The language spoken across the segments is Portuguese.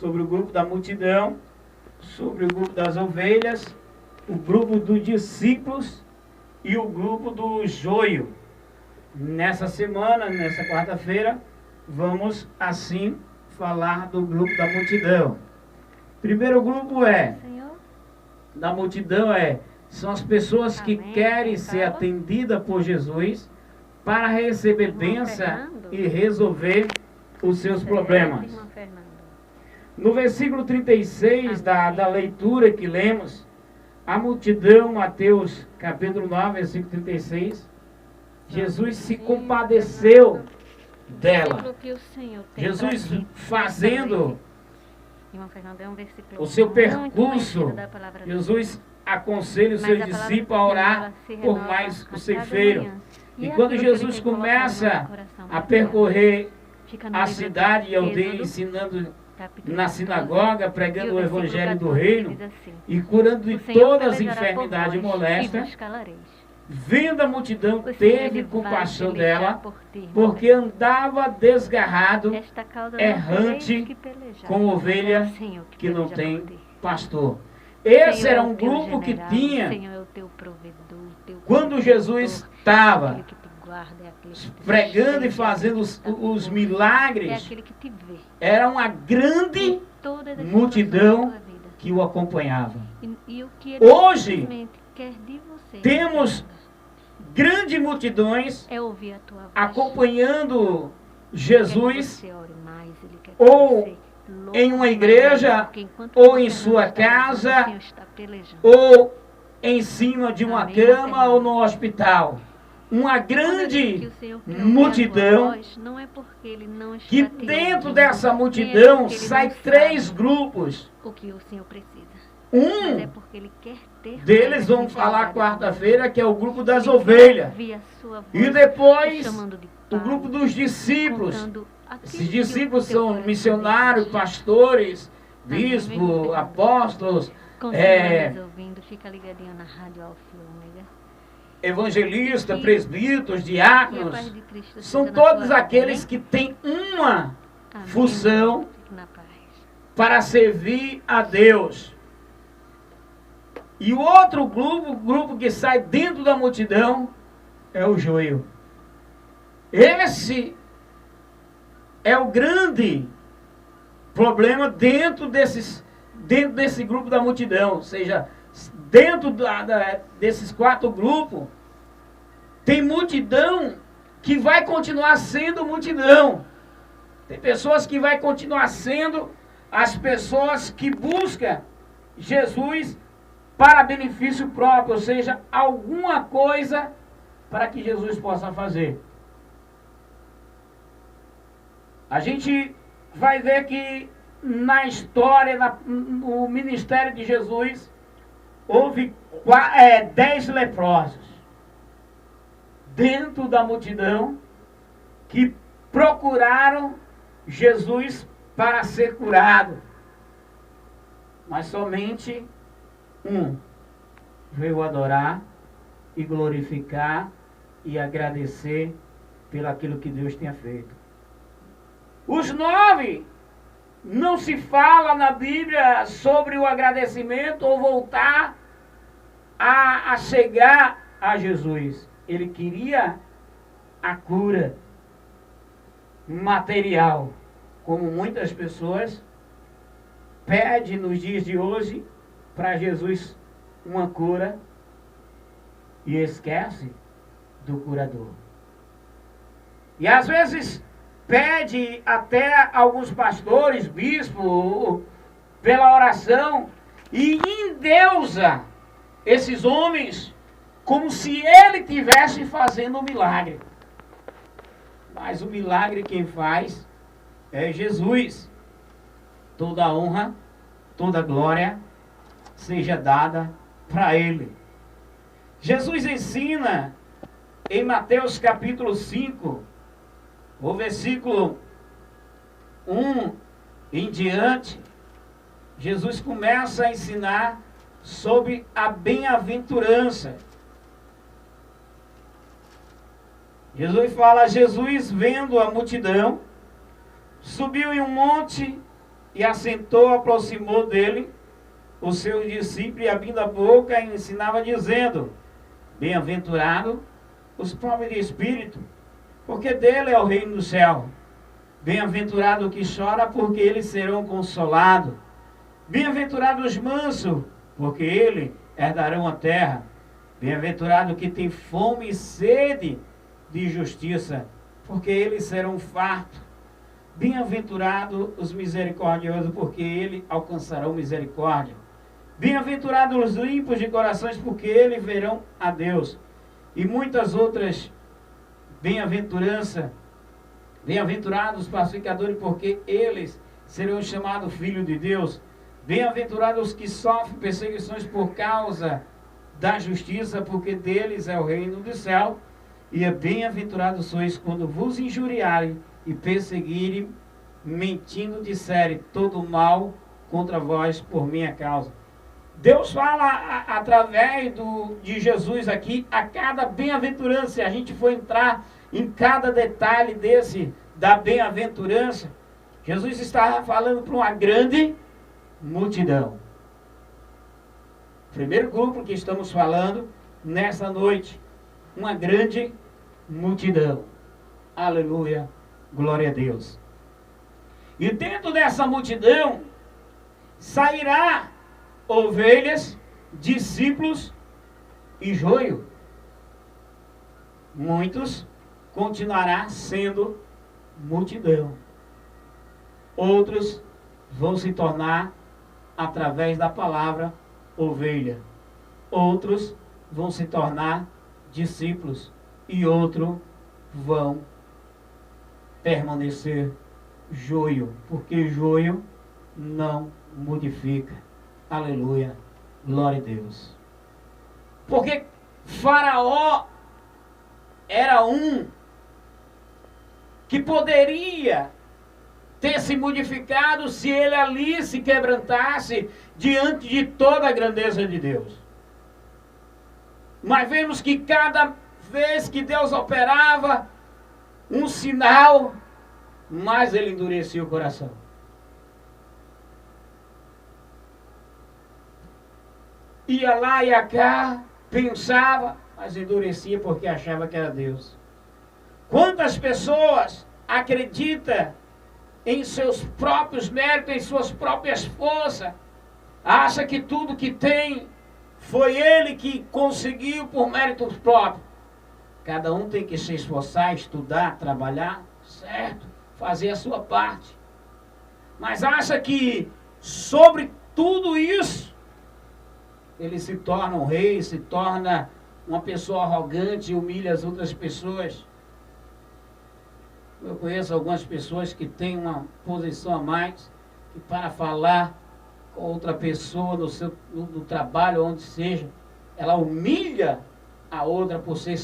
sobre o grupo da multidão, sobre o grupo das ovelhas, o grupo dos discípulos e o grupo do joio. Nessa semana, nessa quarta-feira, vamos assim falar do grupo da multidão. Primeiro grupo da multidão são as pessoas que querem ser atendidas por Jesus para receber bênção e resolver os seus problemas. No versículo 36 da leitura que lemos, a multidão, Mateus capítulo 9, versículo 36, Jesus se compadeceu dela. Jesus fazendo o seu percurso, Jesus aconselha os seus discípulos a orar por mais o ceifeiro. E quando Jesus começa a percorrer a cidade e aldeia, ensinando na sinagoga, pregando o evangelho do reino e curando de todas as enfermidades e moléstias, vendo a multidão, teve compaixão dela, porque andava desgarrado, errante, com ovelha que não tem pastor. Esse era um grupo que tinha, quando Jesus estava pregando e fazendo os milagres, era uma grande multidão que o acompanhava. Hoje, temos grandes multidões acompanhando Jesus, ou em uma igreja, ou em sua casa, ou em cima de uma cama, ou no hospital. Uma grande multidão, que dentro dessa multidão sai três grupos. Um deles, vamos falar quarta-feira, que é o grupo das ovelhas. E depois, o grupo dos discípulos. Esses discípulos são missionários, pastores, bispos, apóstolos, evangelistas, presbíteros, diáconos. São todos aqueles que têm uma função para servir a Deus. E o outro grupo, o grupo que sai dentro da multidão, é o joio. Esse é o grande problema dentro desse grupo da multidão. Ou seja, dentro desses quatro grupos, tem multidão que vai continuar sendo multidão. Tem pessoas que vai continuar sendo as pessoas que buscam Jesus para benefício próprio, ou seja, alguma coisa para que Jesus possa fazer. A gente vai ver que na história, no ministério de Jesus, houve 10 leprosos dentro da multidão que procuraram Jesus para ser curado. Mas somente um veio adorar e glorificar e agradecer pelo aquilo que Deus tinha feito. Os 9, não se fala na Bíblia sobre o agradecimento ou voltar a chegar a Jesus. Ele queria a cura material, como muitas pessoas pedem nos dias de hoje para Jesus uma cura e esquece do curador. E às vezes pede até alguns pastores, bispos, pela oração, e endeusa esses homens como se ele estivesse fazendo um milagre. Mas o milagre quem faz é Jesus. Toda a honra, toda a glória seja dada para ele. Jesus ensina em Mateus capítulo 5, o versículo 1 em diante, Jesus começa a ensinar sobre a bem-aventurança. Jesus fala: Jesus, vendo a multidão, subiu em um monte E assentou, aproximou dele os seus discípulos, e abrindo a boca, ensinava dizendo: bem-aventurado os pobres de espírito, porque dele é o reino do céu. Bem-aventurado o que chora, porque eles serão consolados. Bem-aventurado os mansos, porque eles herdarão a terra. Bem-aventurado o que tem fome e sede de justiça, porque eles serão fartos. Bem-aventurado os misericordiosos, porque eles alcançarão misericórdia. Bem-aventurados os limpos de corações, porque eles verão a Deus. E muitas outras bem-aventuranças. Bem-aventurados os pacificadores, porque eles serão chamados filhos de Deus. Bem-aventurados os que sofrem perseguições por causa da justiça, porque deles é o reino do céu. E bem-aventurados sois quando vos injuriarem e perseguirem, mentindo, disserem todo mal contra vós por minha causa. Deus fala através de Jesus aqui a cada bem-aventurança. Se a gente for entrar em cada detalhe da bem-aventurança, Jesus estava falando para uma grande multidão. Primeiro grupo que estamos falando nessa noite, uma grande multidão. Aleluia, glória a Deus. E dentro dessa multidão sairá ovelhas, discípulos e joio. Muitos continuará sendo multidão. Outros vão se tornar, através da palavra, ovelha. Outros vão se tornar discípulos. E outros vão permanecer joio. Porque joio não modifica. Aleluia, glória a Deus. Porque Faraó era um que poderia ter se modificado se ele ali se quebrantasse diante de toda a grandeza de Deus. Mas vemos que cada vez que Deus operava um sinal, mais ele endurecia o coração. Ia lá, ia cá, pensava, mas endurecia porque achava que era Deus. Quantas pessoas acreditam em seus próprios méritos, em suas próprias forças, acha que tudo que tem foi ele que conseguiu por méritos próprios. Cada um tem que se esforçar, estudar, trabalhar, certo? Fazer a sua parte. Mas acha que sobre tudo isso ele se torna um rei, se torna uma pessoa arrogante e humilha as outras pessoas. Eu conheço algumas pessoas que têm uma posição a mais, que para falar com outra pessoa no trabalho, onde seja, ela humilha a outra por ser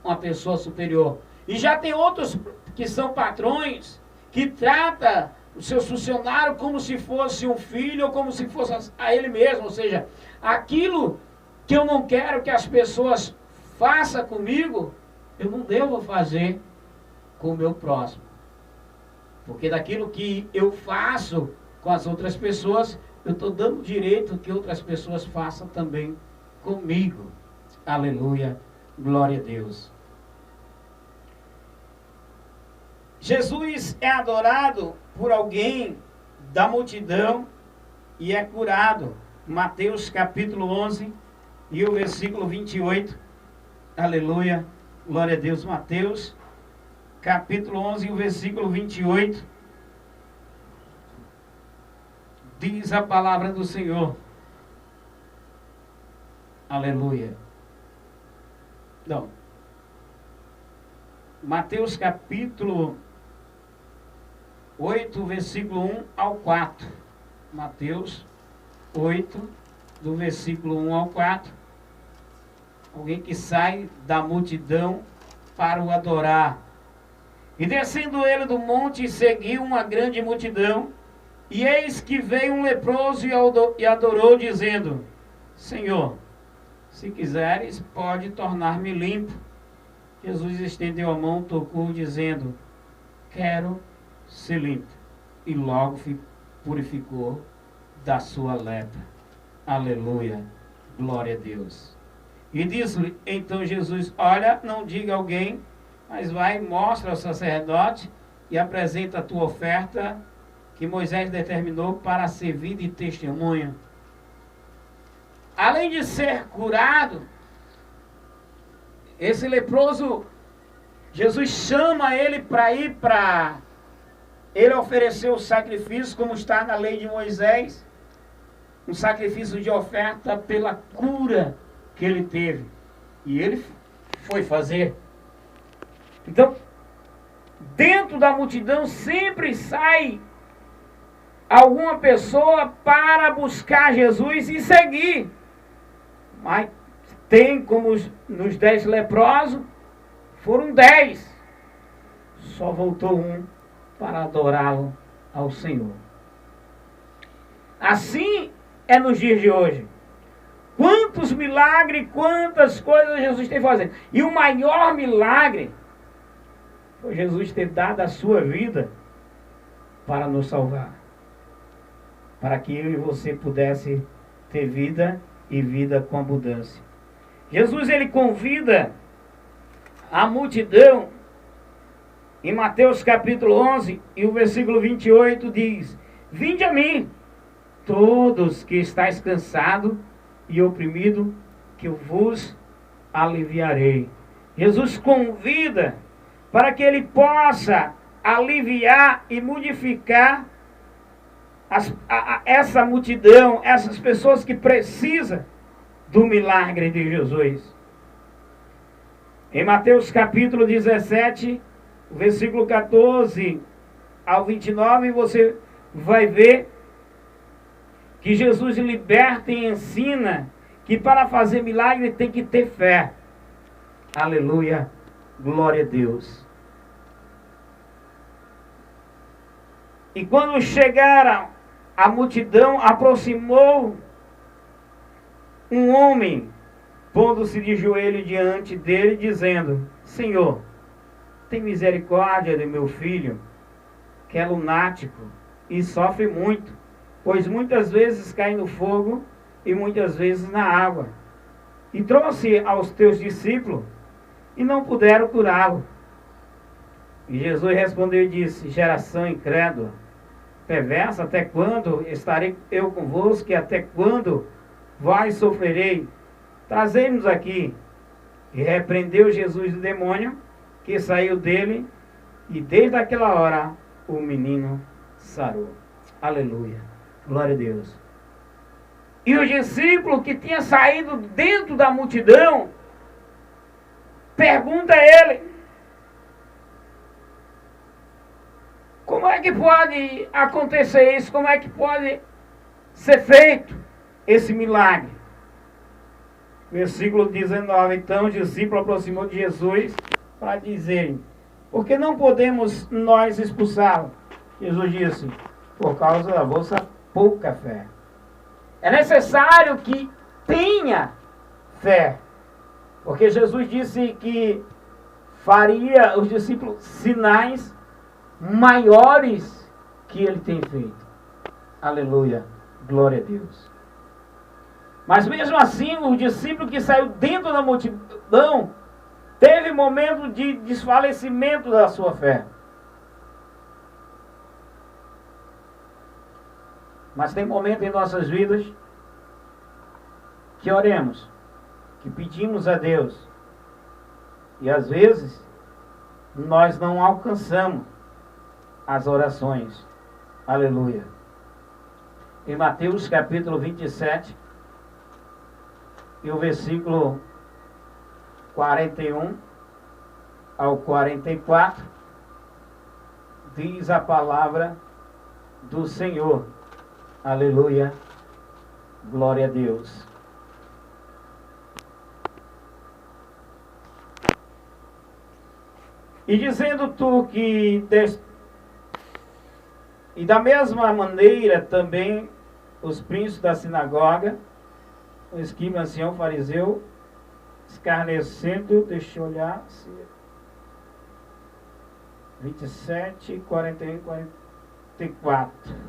uma pessoa superior. E já tem outros que são patrões, que trata os seus funcionários como se fosse um filho ou como se fosse a ele mesmo. Ou seja, aquilo que eu não quero que as pessoas façam comigo, eu não devo fazer com o meu próximo. Porque daquilo que eu faço com as outras pessoas, eu estou dando direito que outras pessoas façam também comigo. Aleluia, glória a Deus. Jesus é adorado por alguém da multidão e é curado. Mateus capítulo 11 e o versículo 28. Aleluia, glória a Deus. Mateus capítulo 11 e o versículo 28. Diz a palavra do Senhor. Aleluia. Não. Mateus capítulo 8, versículo 1 ao 4. Mateus 8, do versículo 1 ao 4. Alguém que sai da multidão para o adorar. E descendo ele do monte, seguiu uma grande multidão. E eis que veio um leproso e adorou, dizendo: Senhor, se quiseres, pode tornar-me limpo. Jesus estendeu a mão, tocou, dizendo: Quero ser limpo. e logo purificou da sua lepra. Aleluia, glória a Deus. E disse-lhe então Jesus: olha, não diga a alguém, mas vai, mostra ao sacerdote e apresenta a tua oferta que Moisés determinou para servir de testemunho. Além de ser curado, esse leproso, Jesus chama ele para ir para... Ele ofereceu o sacrifício, como está na lei de Moisés, um sacrifício de oferta pela cura que ele teve. E ele foi fazer. Então, dentro da multidão sempre sai alguma pessoa para buscar Jesus e seguir. Mas tem como nos 10 leprosos, foram 10. Só voltou um para adorá-lo ao Senhor. Assim é nos dias de hoje. Quantos milagres, quantas coisas Jesus tem fazendo. E o maior milagre foi Jesus ter dado a sua vida para nos salvar. Para que eu e você pudesse ter vida e vida com abundância. Jesus, ele convida a multidão. Em Mateus capítulo 11 e o versículo 28 diz: vinde a mim, todos que estáis cansados e oprimidos, que eu vos aliviarei. Jesus convida para que ele possa aliviar e modificar essa multidão, essas pessoas que precisam do milagre de Jesus. Em Mateus capítulo 17, versículo 14 ao 29, você vai ver que Jesus liberta e ensina que para fazer milagre tem que ter fé. Aleluia, glória a Deus. E quando chegaram, a multidão aproximou um homem, pondo-se de joelho diante dele, dizendo: Senhor, tem misericórdia de meu filho, que é lunático e sofre muito, pois muitas vezes cai no fogo e muitas vezes na água. E trouxe aos teus discípulos e não puderam curá-lo. E Jesus respondeu e disse: geração incrédula, perversa, até quando estarei eu convosco, e até quando vós sofrerei? Trazei-nos aqui. E repreendeu Jesus o demônio, que saiu dele, e desde aquela hora o menino sarou. Aleluia, glória a Deus. E o discípulo que tinha saído dentro da multidão pergunta a ele: como é que pode acontecer isso? Como é que pode ser feito esse milagre? Versículo 19. Então o discípulo aproximou de Jesus para dizer: por que não podemos nós expulsá-lo? Jesus disse: por causa da vossa pouca fé. É necessário que tenha fé, porque Jesus disse que faria os discípulos sinais maiores que ele tem feito. Aleluia, glória a Deus. Mas mesmo assim, o discípulo que saiu dentro da multidão teve momento de desfalecimento da sua fé. Mas tem momento em nossas vidas que oremos, que pedimos a Deus, e às vezes nós não alcançamos as orações. Aleluia. Em Mateus capítulo 27 e o versículo 41 ao 44, diz a palavra do Senhor. Aleluia, glória a Deus. E dizendo tu que... E da mesma maneira também os príncipes da sinagoga, o escriba, ancião, fariseu, escarnecendo, deixa eu olhar, 27, 41 e 40. 34.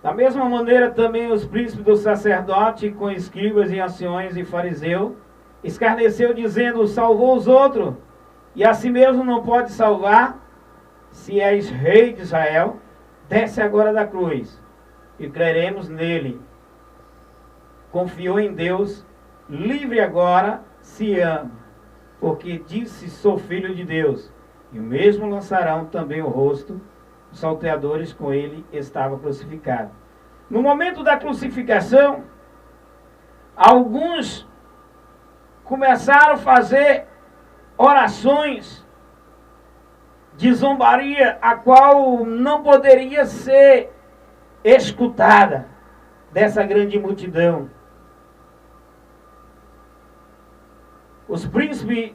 Da mesma maneira também os príncipes do sacerdote, com escribas e anciões e fariseu, escarneceu dizendo, salvou os outros, e a si mesmo não pode salvar, se és rei de Israel, desce agora da cruz, e creremos nele. Confiou em Deus, livre agora, se ama, porque disse, sou filho de Deus, e o mesmo lançarão também o rosto, os salteadores com ele estava crucificado. No momento da crucificação, alguns começaram a fazer orações de zombaria, a qual não poderia ser escutada dessa grande multidão. Os príncipes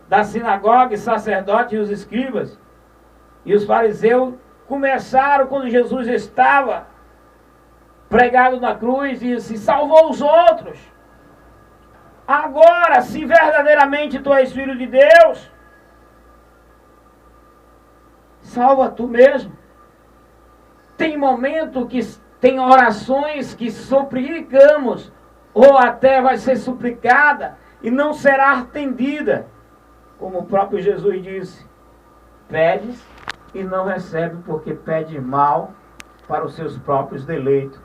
da sinagoga, sacerdotes e os escribas e os fariseus começaram, quando Jesus estava pregado na cruz, e se salvou os outros. Agora, se verdadeiramente tu és filho de Deus, salva tu mesmo. Tem momento que tem orações que suplicamos, ou até vai ser suplicada, e não será atendida. Como o próprio Jesus disse, pedes e não recebe, porque pede mal para os seus próprios deleitos.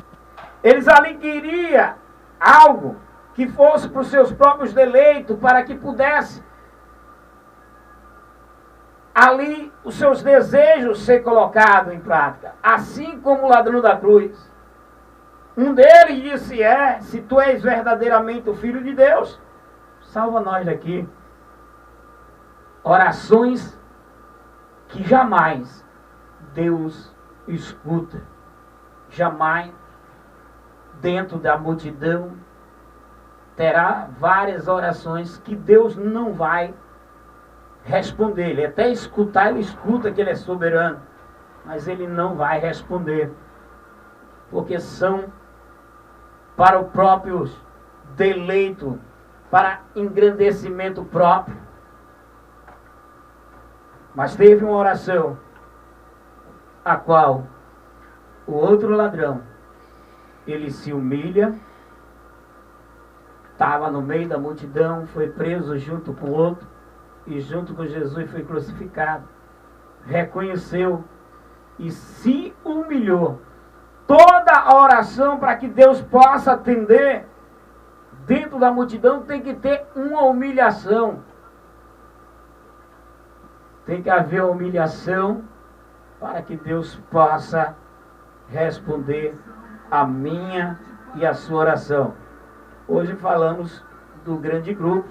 Eles ali queriam algo que fosse para os seus próprios deleitos, para que pudesse ali os seus desejos ser colocados em prática, assim como o ladrão da cruz. Um deles disse, se tu és verdadeiramente o Filho de Deus, salva nós daqui. Orações que jamais Deus escuta. Jamais dentro da multidão terá várias orações que Deus não vai responder. Ele até escutar, ele escuta que ele é soberano, mas ele não vai responder, porque são para o próprio deleito, para engrandecimento próprio. Mas teve uma oração, a qual o outro ladrão, ele se humilha, estava no meio da multidão, foi preso junto com o outro, e junto com Jesus foi crucificado. Reconheceu e se humilhou. Toda a oração para que Deus possa atender dentro da multidão tem que ter uma humilhação. Tem que haver humilhação para que Deus possa responder a minha e a sua oração. Hoje falamos do grande grupo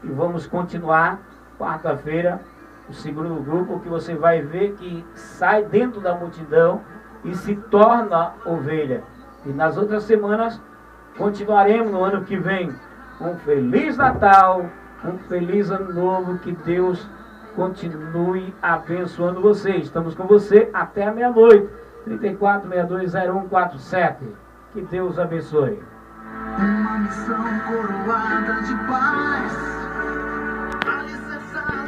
e vamos continuar quarta-feira o segundo grupo, que você vai ver que sai dentro da multidão e se torna ovelha. E nas outras semanas continuaremos no ano que vem. Um Feliz Natal, um Feliz Ano Novo, que Deus continue abençoando você. Estamos com você até a meia-noite. 34620147. Que Deus abençoe. Uma missão coroada de paz.